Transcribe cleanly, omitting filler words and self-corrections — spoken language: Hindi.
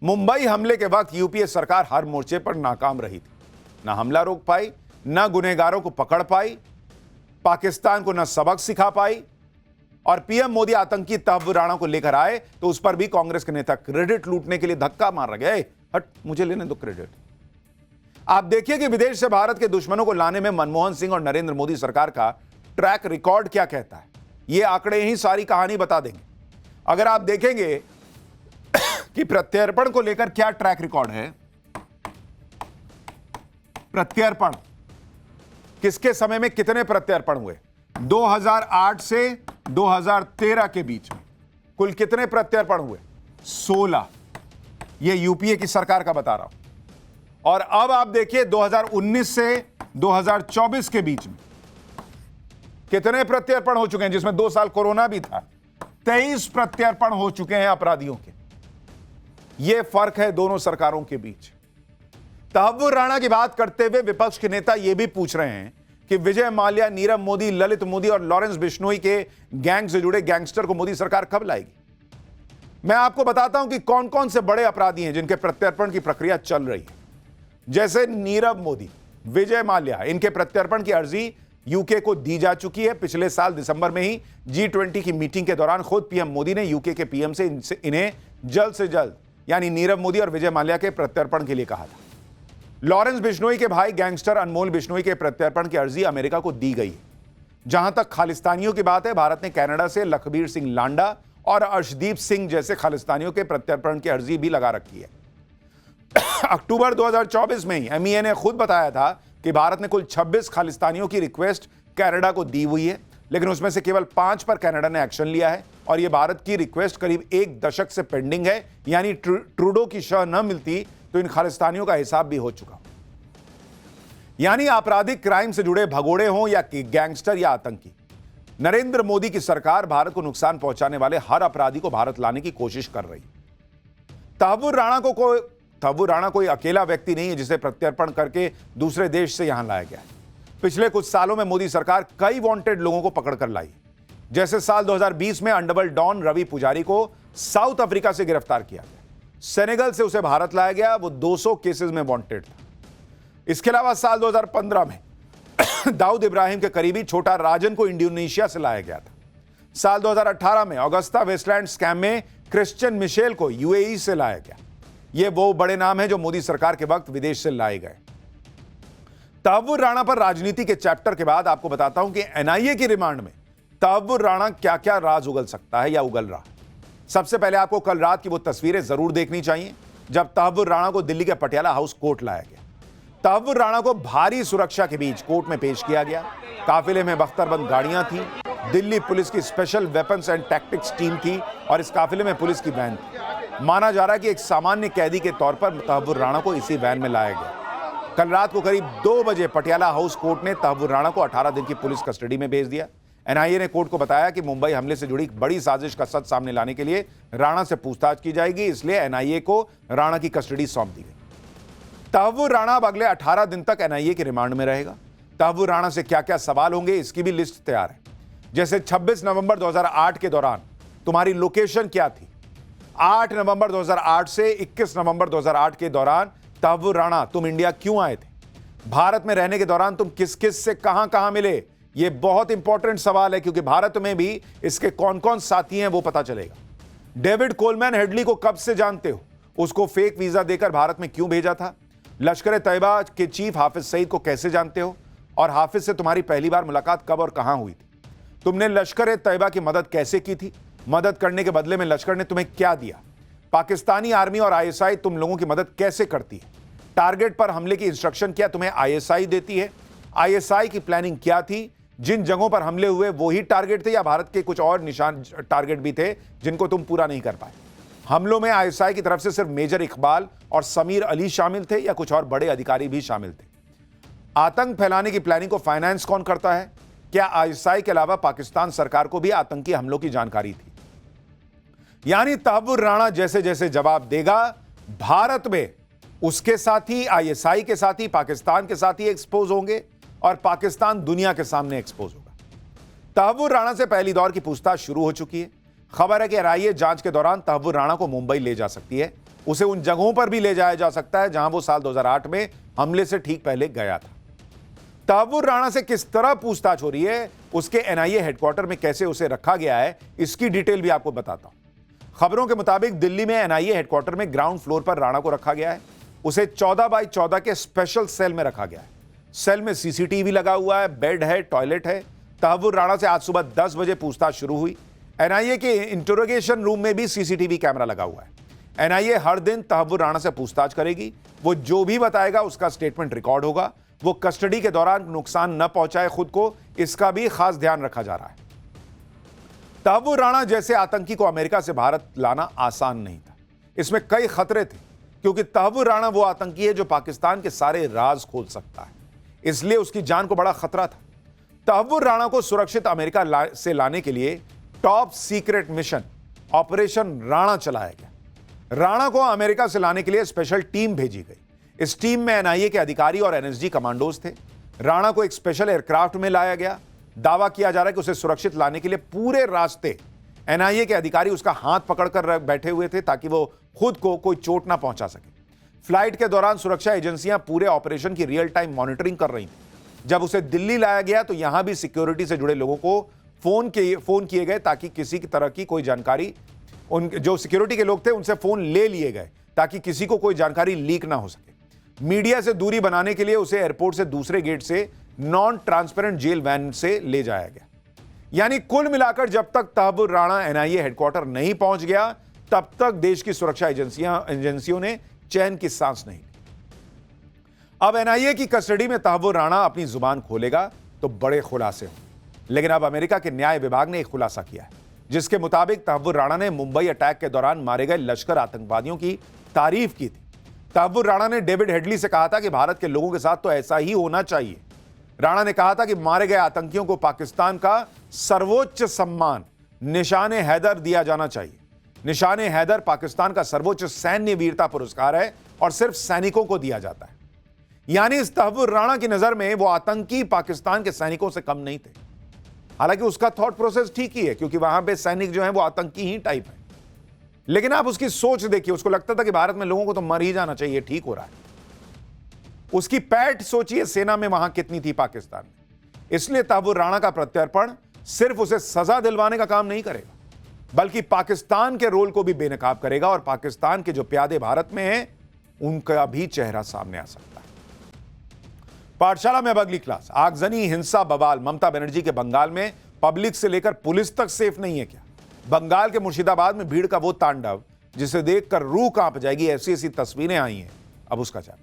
मुंबई हमले के वक्त यूपीए सरकार हर मोर्चे पर नाकाम रही थी। ना हमला रोक पाई, ना गुनहगारों को पकड़ पाई, पाकिस्तान को ना सबक सिखा पाई। और पीएम मोदी आतंकी तहव्वुर राणा को लेकर आए तो उस पर भी कांग्रेस के नेता क्रेडिट लूटने के लिए धक्का मार गए। हट, मुझे लेने दो क्रेडिट। आप देखिए कि विदेश से भारत के दुश्मनों को लाने में मनमोहन सिंह और नरेंद्र मोदी सरकार का ट्रैक रिकॉर्ड क्या कहता है। ये आंकड़े ही सारी कहानी बता देंगे। अगर आप देखेंगे कि प्रत्यर्पण को लेकर क्या ट्रैक रिकॉर्ड है, प्रत्यर्पण किसके समय में कितने प्रत्यर्पण हुए, 2008 से 2013 के बीच में कुल कितने प्रत्यर्पण हुए, 16। ये यूपीए की सरकार का बता रहा हूं। और अब आप देखिए 2019 से 2024 के बीच में कितने प्रत्यर्पण हो चुके हैं, जिसमें 2 साल कोरोना भी था। 23 प्रत्यर्पण हो चुके हैं अपराधियों के। यह फर्क है दोनों सरकारों के बीच। तहव्वुर राणा की बात करते हुए विपक्ष के नेता यह भी पूछ रहे हैं कि विजय माल्या, नीरव मोदी, ललित मोदी और लॉरेंस बिश्नोई के गैंग से जुड़े गैंगस्टर को मोदी सरकार कब लाएगी। मैं आपको बताता हूं कि कौन कौन से बड़े अपराधी हैं जिनके प्रत्यर्पण की प्रक्रिया चल रही है। जैसे नीरव मोदी, विजय माल्या, इनके प्रत्यर्पण की अर्जी यूके को दी जा चुकी है। पिछले साल दिसंबर में ही G20 की मीटिंग के दौरान खुद पीएम मोदी ने यूके के पीएम से इन्हें जल्द से जल्द, यानी नीरव मोदी और विजय माल्या के प्रत्यर्पण के लिए कहा था। लॉरेंस बिश्नोई के भाई गैंगस्टर अनमोल बिश्नोई के प्रत्यर्पण की अर्जी अमेरिका को दी गई है। जहां तक खालिस्तानियों की बात है, भारत ने कनाडा से लखबीर सिंह लांडा और अर्शदीप सिंह जैसे खालिस्तानियों के प्रत्यर्पण की अर्जी भी लगा रखी है। अक्टूबर 2024 में ही एमईए ने खुद बताया था कि भारत ने कुल 26 खालिस्तानियों की रिक्वेस्ट कनाडा को दी हुई है, लेकिन उसमें से केवल 5 पर कनाडा ने एक्शन लिया है। और यह भारत की रिक्वेस्ट करीब 1 दशक से पेंडिंग है, यानी ट्रूडो की शह न मिलती तो इन खालिस्तानियों का हिसाब भी हो चुका। यानी आपराधिक क्राइम से जुड़े भगोड़े हों या गैंगस्टर या आतंकी, नरेंद्र मोदी की सरकार भारत को नुकसान पहुंचाने वाले हर अपराधी को भारत लाने की कोशिश कर रही। तहव्वुर राणा कोई अकेला व्यक्ति नहीं है जिसे प्रत्यर्पण करके दूसरे देश से यहां लाया गया है। पिछले कुछ सालों में मोदी सरकार कई वांटेड लोगों को पकड़कर लाई। जैसे साल 2020 में अंडरवर्ल्ड डॉन रवि पुजारी को साउथ अफ्रीका से गिरफ्तार किया गया, सेनेगल से उसे भारत लाया गया, वो 200 केसेस में वांटेड था। इसके अलावा साल 2015 में दाऊद इब्राहिम के करीबी छोटा राजन को इंडोनेशिया से लाया गया था। साल 2018 में ऑगस्टा वेस्टलैंड स्कैम में क्रिश्चियन मिशेल को यूएई से लाया गया। ये वो बड़े नाम हैं जो मोदी सरकार के वक्त विदेश से लाए गए। तहव्वुर राणा पर राजनीति के चैप्टर के बाद आपको बताता हूं कि एनआईए की रिमांड में तहव्वुर राणा क्या क्या राज उगल सकता है या उगल रहा। सबसे पहले आपको कल रात की वो तस्वीरें जरूर देखनी चाहिए जब तहव्वुर राणा को दिल्ली के पटियाला हाउस कोर्ट लाया गया। तहव्वुर राणा को भारी सुरक्षा के बीच कोर्ट में पेश किया गया। काफिले में बख्तरबंद गाड़ियां थी, दिल्ली पुलिस की special weapons and tactics team थी और इस काफिले में पुलिस की वैन थी। माना जा रहा है कि एक सामान्य कैदी के तौर पर तहव्वुर राणा को इसी वैन में लाया गया। कल रात को करीब 2 बजे पटियाला हाउस कोर्ट ने तहव्वुर राणा को 18 दिन की पुलिस कस्टडी में भेज दिया। एनआईए ने कोर्ट को बताया कि मुंबई हमले से जुड़ी बड़ी साजिश का सच सामने लाने के लिए राणा से पूछताछ की जाएगी, इसलिए एनआईए को राणा की कस्टडी सौंप दी गई। तहव्वुर राणा अब अगले 18 दिन तक एनआईए के रिमांड में रहेगा। तहव्वुर राणा से क्या क्या सवाल होंगे इसकी भी लिस्ट तैयार है। जैसे 26 नवंबर 2008 के दौरान तुम्हारी लोकेशन क्या थी, 8 नवंबर 2008 से 21 नवंबर 2008 के दौरान तहव्वुर राणा तुम इंडिया क्यों आए थे, भारत में रहने के दौरान तुम किस किस से कहां कहां मिले। यह बहुत इंपॉर्टेंट सवाल है क्योंकि भारत में भी इसके कौन कौन साथी हैं वो पता चलेगा। डेविड कोलमैन हेडली को कब से जानते हो, उसको फेक वीजा देकर भारत में क्यों भेजा था। लश्कर तैयबा के चीफ हाफिज सईद को कैसे जानते हो और हाफिज से तुम्हारी पहली बार मुलाकात कब और कहां हुई थी। तुमने लश्कर तैयबा की मदद कैसे की थी, मदद करने के बदले में लश्कर ने तुम्हें क्या दिया। पाकिस्तानी आर्मी और आईएसआई तुम लोगों की मदद कैसे करती है। टारगेट पर हमले की इंस्ट्रक्शन क्या तुम्हें आईएसआई देती है। आईएसआई की प्लानिंग क्या थी, जिन जगहों पर हमले हुए वो ही टारगेट थे या भारत के कुछ और निशान टारगेट भी थे जिनको तुम पूरा नहीं कर पाए। हमलों में आईएसआई की तरफ से सिर्फ मेजर इकबाल और समीर अली शामिल थे या कुछ और बड़े अधिकारी भी शामिल थे। आतंक फैलाने की प्लानिंग को फाइनेंस कौन करता है। क्या आईएसआई के अलावा पाकिस्तान सरकार को भी आतंकी हमलों की जानकारी थी। यानी तहव्वुर राणा जैसे जैसे जवाब देगा, भारत में उसके साथी, आईएसआई के साथी, पाकिस्तान के साथी एक्सपोज होंगे और पाकिस्तान दुनिया के सामने एक्सपोज होगा। तहव्वुर राणा से पहली दौर की पूछताछ शुरू हो चुकी है। खबर है कि एनआईए जांच के दौरान तहव्वुर राणा को मुंबई ले जा सकती है। उसे उन जगहों पर भी ले जाया जा सकता है जहां वो साल 2008 में हमले से ठीक पहले गया था। तहव्वुर राणा से किस तरह पूछताछ हो रही है, उसके एनआईए हेडक्वार्टर में कैसे उसे रखा गया है, इसकी डिटेल भी आपको बताता हूं। खबरों के मुताबिक दिल्ली में एनआईए हेडक्वार्टर में ग्राउंड फ्लोर पर राणा को रखा गया है। उसे 14 बाई 14 के स्पेशल सेल में रखा गया है। सेल में सीसीटीवी लगा हुआ है, बेड है, टॉयलेट है। तहव्वुर राणा से आज सुबह 10 बजे पूछताछ शुरू हुई। एनआईए के इंटरोगेशन रूम में भी सीसीटीवी कैमरा लगा हुआ है। एनआईए हर दिन तहव्वुर राणा से पूछताछ करेगी। वो जो भी बताएगा उसका स्टेटमेंट रिकॉर्ड होगा। वो कस्टडी के दौरान नुकसान न पहुंचाए खुद को, इसका भी खास ध्यान रखा जा रहा है। तहव्वुर राणा जैसे आतंकी को अमेरिका से भारत लाना आसान नहीं था। इसमें कई खतरे थे, क्योंकि तहव्वुर राणा वो आतंकी है जो पाकिस्तान के सारे राज खोल सकता है, इसलिए उसकी जान को बड़ा खतरा था। तहव्वुर राणा को सुरक्षित अमेरिका से लाने के लिए top secret mission operation Rana चलाया गया। राणा को अमेरिका से लाने के लिए स्पेशल टीम भेजी गई। इस टीम में एनआईए के अधिकारी और एनएसजी कमांडोज थे। राणा को एक स्पेशल एयरक्राफ्ट में लाया गया। दावा किया जा रहा है कि उसे सुरक्षित लाने के लिए पूरे रास्ते एनआईए के अधिकारी उसका हाथ पकड़कर बैठे हुए थे, ताकि वो खुद को कोई चोट ना पहुंचा सके। फ्लाइट के दौरान सुरक्षा एजेंसियां पूरे ऑपरेशन की रियल टाइम मॉनिटरिंग कर रही थी। जब उसे दिल्ली लाया गया तो यहां भी सिक्योरिटी से जुड़े लोगों को फोन किए गए, ताकि किसी की तरह की कोई जानकारी, उन जो सिक्योरिटी के लोग थे उनसे फोन ले लिए गए, ताकि किसी को कोई जानकारी लीक ना हो सके। मीडिया से दूरी बनाने के लिए उसे एयरपोर्ट से दूसरे गेट से नॉन ट्रांसपेरेंट जेल वैन से ले जाया गया। यानी कुल मिलाकर जब तक तहव्वुर राणा एनआईए हेडक्वार्टर नहीं पहुंच गया, तब तक देश की सुरक्षा एजेंसियों ने चैन की सांस नहीं ली। अब एनआईए की कस्टडी में तहव्वुर राणा अपनी जुबान खोलेगा तो बड़े खुलासे हों। लेकिन अब अमेरिका के न्याय विभाग ने एक खुलासा किया है, जिसके मुताबिक तहव्वुर राणा ने मुंबई अटैक के दौरान मारे गए लश्कर आतंकवादियों की तारीफ की थी। तहव्वुर राणा ने डेविड हेडली से कहा था कि भारत के लोगों के साथ तो ऐसा ही होना चाहिए। राणा ने कहा था कि मारे गए आतंकियों को पाकिस्तान का सर्वोच्च सम्मान निशान हैदर दिया जाना चाहिए। निशान हैदर पाकिस्तान का सर्वोच्च सैन्य वीरता पुरस्कार है और सिर्फ सैनिकों को दिया जाता है। यानी इस तहव्वुर राणा की नजर में वो आतंकी पाकिस्तान के सैनिकों से कम नहीं थे। हालांकि उसका थॉट प्रोसेस ठीक ही है, क्योंकि वहां पे सैनिक जो है वो आतंकी ही टाइप है। लेकिन आप उसकी सोच देखिए, उसको लगता था कि भारत में लोगों को तो मर ही जाना चाहिए, ठीक हो रहा है। उसकी पैठ सोचिए सेना में वहां कितनी थी पाकिस्तान में। इसलिए तहव्वुर राणा का प्रत्यर्पण सिर्फ उसे सजा दिलवाने का काम नहीं करेगा, बल्कि पाकिस्तान के रोल को भी बेनकाब करेगा और पाकिस्तान के जो प्यादे भारत में हैं उनका भी चेहरा सामने आ सकता है। पाठशाला में अब अगली क्लास। आगजनी, हिंसा, बवाल। ममता बनर्जी के बंगाल में पब्लिक से लेकर पुलिस तक सेफ नहीं है क्या? बंगाल के मुर्शिदाबाद में भीड़ का वो तांडव जिसे देखकर रूह कांप जाएगी, ऐसी ऐसी तस्वीरें आई हैं। अब उसका चैप्टर।